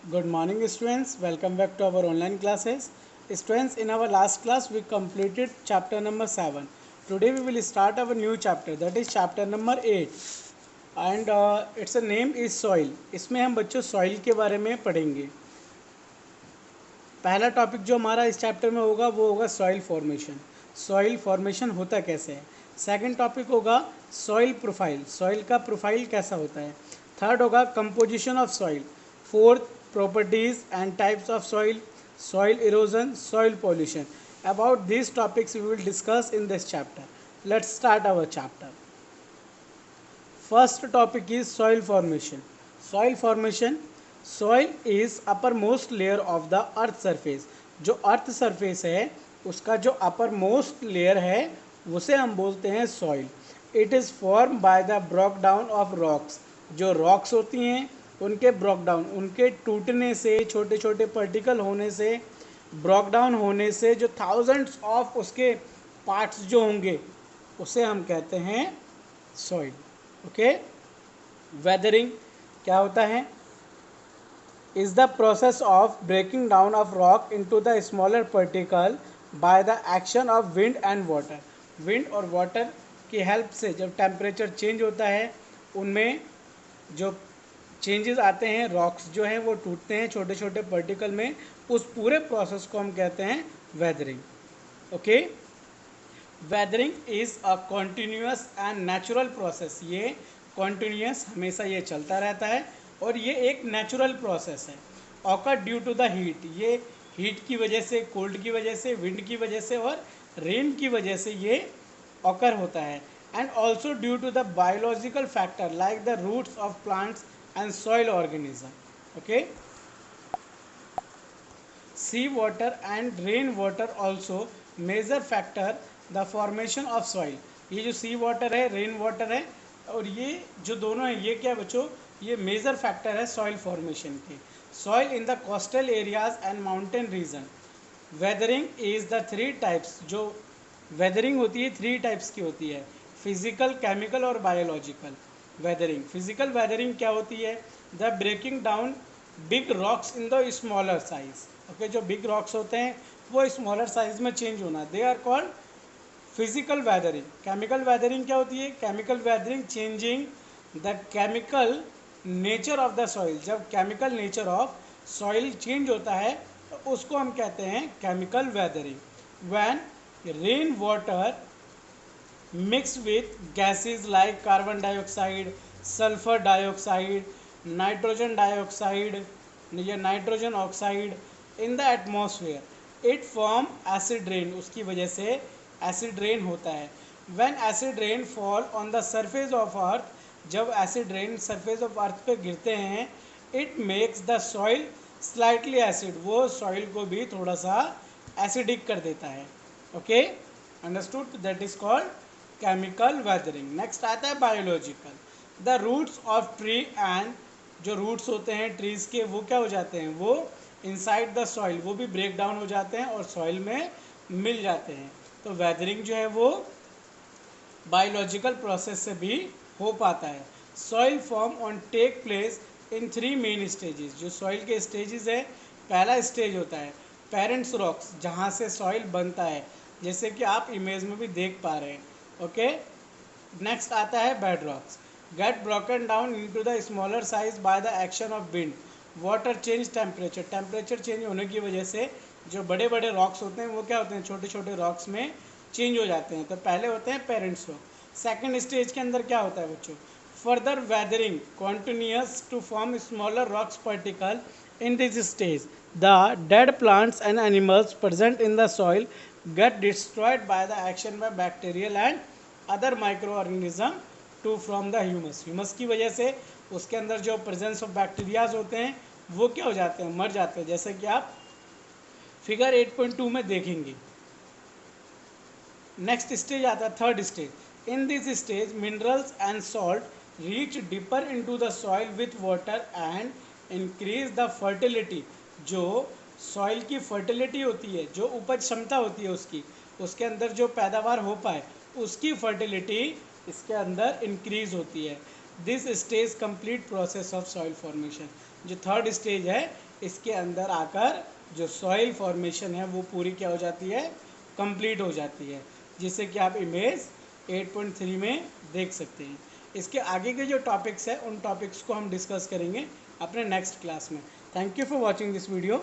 Good morning students, welcome back to our online classes. Students, in our last class we completed chapter number 7. Today we will start our new chapter, that is chapter number 8, and its name is soil. इसमें हम बच्चों soil के बारे में पढ़ेंगे. पहला topic जो हमारा इस चैप्टर में होगा वो होगा सॉइल फॉर्मेशन. सॉइल फॉर्मेशन होता कैसे है. सेकंड टॉपिक होगा सॉइल प्रोफाइल, सॉइल का प्रोफाइल कैसा होता है. थर्ड होगा composition of soil. Fourth properties and types of soil, soil erosion, soil pollution. About this topics we will discuss in this chapter. Let's start our chapter. First topic is soil formation. Soil formation. Soil is uppermost layer of the earth surface. जो earth surface है उसका जो upper most layer है उसे हम बोलते हैं soil. It is form by the broke down of rocks. जो रॉक्स होती हैं उनके ब्रोक डाउन, उनके टूटने से, छोटे छोटे पार्टिकल होने से, ब्रोक डाउन होने से जो थाउजेंड्स ऑफ उसके पार्ट्स जो होंगे उसे हम कहते हैं सॉइल. ओके. वेदरिंग क्या होता है. Is the process of breaking down of rock into the smaller particle by the action of wind and water. Wind और वाटर की हेल्प से जब टेम्परेचर चेंज होता है उनमें जो चेंजेस आते हैं, रॉक्स जो हैं वो टूटते हैं छोटे छोटे पार्टिकल में. उस पूरे प्रोसेस को हम कहते हैं weathering. Okay. Weathering is a continuous and natural process. ये कॉन्टीन्यूस हमेशा ये चलता रहता है और ये एक नेचुरल प्रोसेस है. Occur due to the heat. ये हीट की वजह से, कोल्ड की वजह से, विंड की वजह से और रेन की वजह से ये ऑकर होता है. And also due to the biological factor like the roots of plants and soil organism. Okay. Sea water and rain water also major factor the formation of soil. ये जो सी वाटर है, rain water है और ये जो दोनों है ये क्या बच्चों, ये मेजर फैक्टर है सॉइल फॉर्मेशन के. Soil in the coastal areas and mountain region. Weathering is the three types. जो वेदरिंग होती है थ्री टाइप्स की होती है, फिजिकल, केमिकल और बायोलॉजिकल. वेदरिंग, फिजिकल वेदरिंग क्या होती है. The breaking down big rocks in the smaller size. Okay. जो बिग रॉक्स होते हैं वो स्मॉलर साइज में चेंज होना, they are called physical weathering. Chemical weathering क्या होती है. Chemical weathering changing the chemical nature of the soil. जब chemical nature of soil change होता है तो उसको हम कहते हैं chemical weathering. When rain water mix with gases like carbon dioxide, sulphur dioxide, nitrogen dioxide या nitrogen oxide in the atmosphere, it form acid rain. उसकी वजह से एसिड रेन होता है. When acid rain fall on the surface of earth. जब acid rain surface of earth पे गिरते हैं, it makes the soil slightly acid. वो सॉइल को भी थोड़ा सा एसिडिक कर देता है. Okay. Understood. That is called chemical weathering. Next आता है biological. The roots of tree and जो रूट्स होते हैं ट्रीज के वो क्या हो जाते हैं, वो इनसाइड द सॉइल, वो भी ब्रेक डाउन हो जाते हैं और सॉइल में मिल जाते हैं. तो वेदरिंग जो है वो बायोलॉजिकल प्रोसेस से भी हो पाता है. Soil form on take place in three main stages. जो सॉइल के स्टेजेस है, पहला स्टेज होता है पेरेंट्स रॉक्स, जहाँ से सॉइल बनता है, जैसे कि आप इमेज में भी देख पा रहे हैं. ओके. नेक्स्ट आता है bed rocks. Get broken down into the smaller size bye the action of wind, water change, temperature. Temperature change होने की वजह से जो बड़े बड़े रॉक्स होते हैं वो क्या होते हैं, छोटे छोटे रॉक्स में चेंज हो जाते हैं. तो पहले होते हैं पेरेंट्स रॉक. सेकंड स्टेज के अंदर क्या होता है बच्चों, further weathering continues to form smaller rocks particle. In this stage the dead plants and animals present in the soil get destroyed by the action by bacterial and other microorganism to from the humus. Humus की वजह से उसके अंदर जो presence of bacterias होते हैं वो क्या हो जाते हैं, मर जाते हैं, जैसे कि आप फिगर 8.2 में देखेंगे. नेक्स्ट स्टेज आता है third stage. In this stage minerals and salt reach deeper into the soil with water and increase the fertility. जो सॉइल की फर्टिलिटी होती है, जो उपज क्षमता होती है उसकी, उसके अंदर जो पैदावार हो पाए उसकी फर्टिलिटी इसके अंदर इंक्रीज होती है. This stage complete process of soil formation. जो थर्ड स्टेज है इसके अंदर आकर जो सॉइल फॉर्मेशन है वो पूरी क्या हो जाती है, कंप्लीट हो जाती है, जिससे कि आप इमेज 8.3 में देख सकते हैं। इसके आगे के जो टॉपिक्स हैं उन टॉपिक्स को हम डिस्कस करेंगे अपने नेक्स्ट क्लास में। Thank you for watching this video.